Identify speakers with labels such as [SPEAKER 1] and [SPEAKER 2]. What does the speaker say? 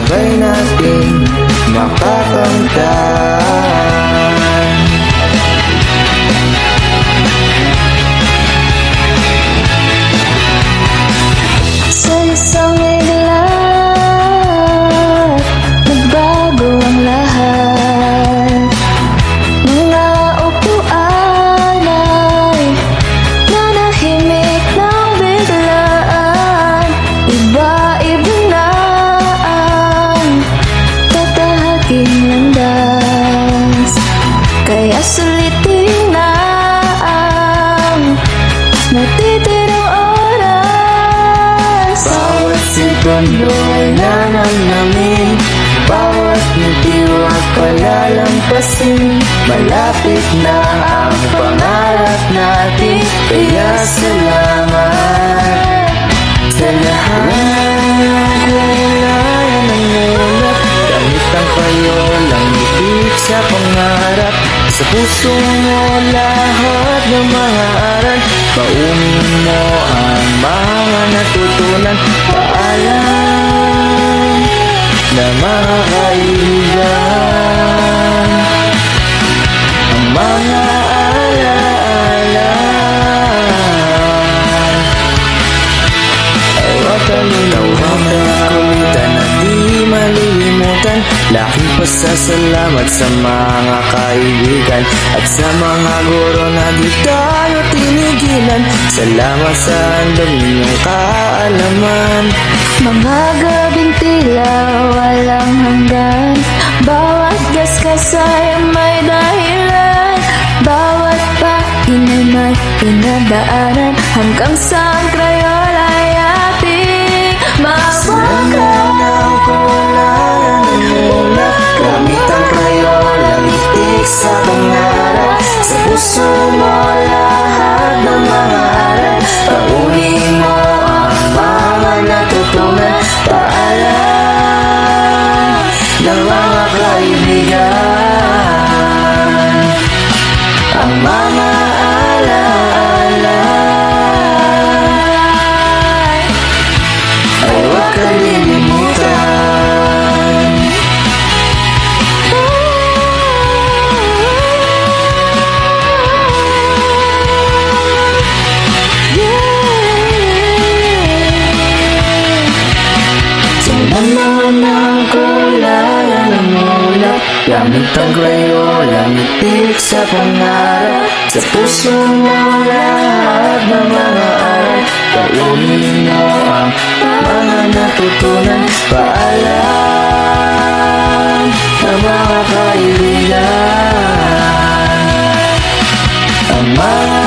[SPEAKER 1] sabay nating makakamtan.
[SPEAKER 2] Sa isang iglap, nagbago ang lahat. Mga upuan ay nanahimik ng biglaan. Iba-iba na ang tatahaging landas, kaya sulitin na ang natitirang oras.
[SPEAKER 1] Bawat segundo ay nanamnamin, bawat ngitiwag palalampasin. Malapit na ang pangarap natin, kaya salamat sa lahat ng kulay ng ulap. Gamit ang payolang itik sa pangarap, sa puso mo lahat ng mga aral. Baunin mo ang mga natutunan. Paalam na mga kaibigan, ang mga alaala ay wakalinawakan na di malilimutan. Laking pasasalamat sa mga kaibigan at sa mga guro na di tayo tinigilan. Salamat sa handog ninyong kaalaman.
[SPEAKER 2] Mga gabing tila walang hanggan, bawat gasgas ay may dahilan. Bawat pahina may pinadaanan, hanggang sa ang Crayola ay ating mawakan.
[SPEAKER 1] Ng kulay ng ulap, gamit ang Crayola, itik sa pangarap. Sa puso mo lahat ng mga aral. Baunin mo ang mga natutunan. Paalam ng mga kaibigan, ang mga alaala ay huwag kalilimutan. Tingnan naman ang kulay ng ulap, gamit ang Crayola, itik sa pangarap. Sa puso mo lahat ng mga aral. Baunin mo ang mga natutunan. Paalam ng mga kaibigan, ang mga